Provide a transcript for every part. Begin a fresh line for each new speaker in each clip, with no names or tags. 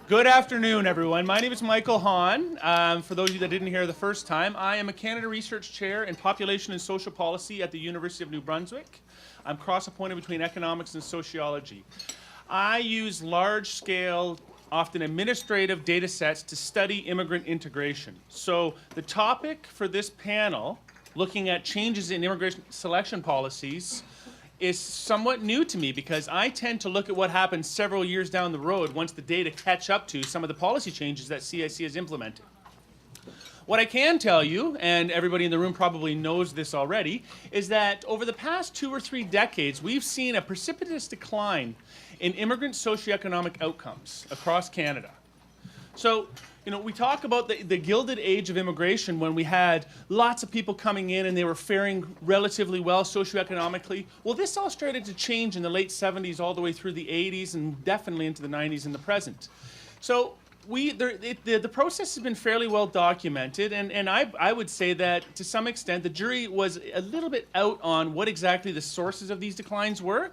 Good afternoon, everyone. My name is Michael Haan. For those of you that didn't hear the first time, I am a Canada Research Chair in Population and Social Policy at the University of New Brunswick. I'm cross-appointed between economics and sociology. I use large-scale, often administrative data sets to study immigrant integration. So the topic for this panel, looking at changes in immigration selection policies, is somewhat new to me because I tend to look at what happens several years down the road once the data catch up to some of the policy changes that CIC has implemented. What I can tell you, and everybody in the room probably knows this already, is that over the past 2 or 3 decades, we've seen a precipitous decline in immigrant socioeconomic outcomes across Canada. So, we talk about the Gilded Age of immigration when we had lots of people coming in and they were faring relatively well socioeconomically. Well, this all started to change in the late 70s all the way through the 80s and definitely into the 90s and the present. So the process has been fairly well documented, and I would say that to some extent the jury was a little bit out on what exactly the sources of these declines were.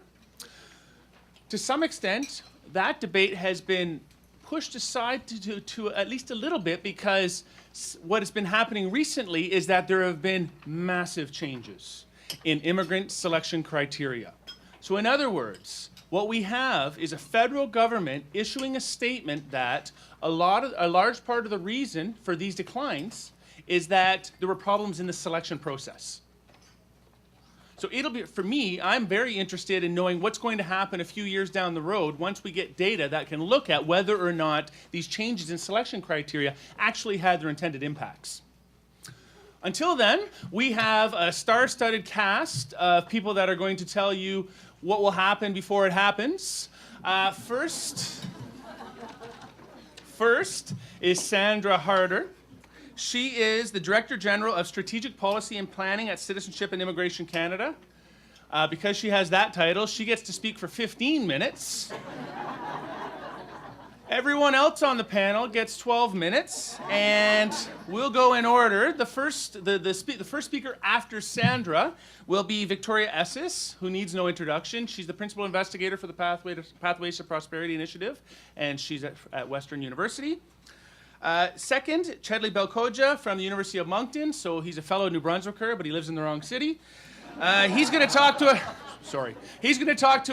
To some extent, that debate has been pushed aside to at least a little bit because what has been happening recently is that there have been massive changes in immigrant selection criteria. So in other words, what we have is a federal government issuing a statement that a large part of the reason for these declines is that there were problems in the selection process. So for me, I'm very interested in knowing what's going to happen a few years down the road once we get data that can look at whether or not these changes in selection criteria actually had their intended impacts. Until then, we have a star-studded cast of people that are going to tell you what will happen before it happens. First is Sandra Harder. She is the Director General of Strategic Policy and Planning at Citizenship and Immigration Canada. Because she has that title, she gets to speak for 15 minutes. Everyone else on the panel gets 12 minutes, and we'll go in order. The first speaker after Sandra will be Victoria Esses, who needs no introduction. She's the Principal Investigator for the Pathways to Prosperity Initiative, and she's at Western University. Second, Chedley Belkoja from the University of Moncton. So he's a fellow New Brunswicker, but he lives in the wrong city. He's going to talk to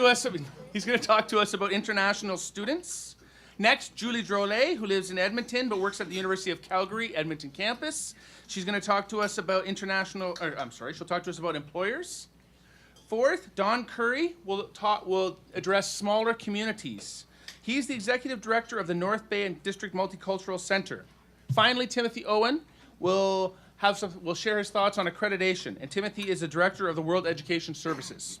us about international students. Next, Julie Drolet, who lives in Edmonton but works at the University of Calgary, Edmonton campus. She's going to talk to us about she'll talk to us about employers. Fourth, Don Curry will address smaller communities. He's the Executive Director of the North Bay and District Multicultural Center. Finally, Timothy Owen will share his thoughts on accreditation, and Timothy is the Director of the World Education Services.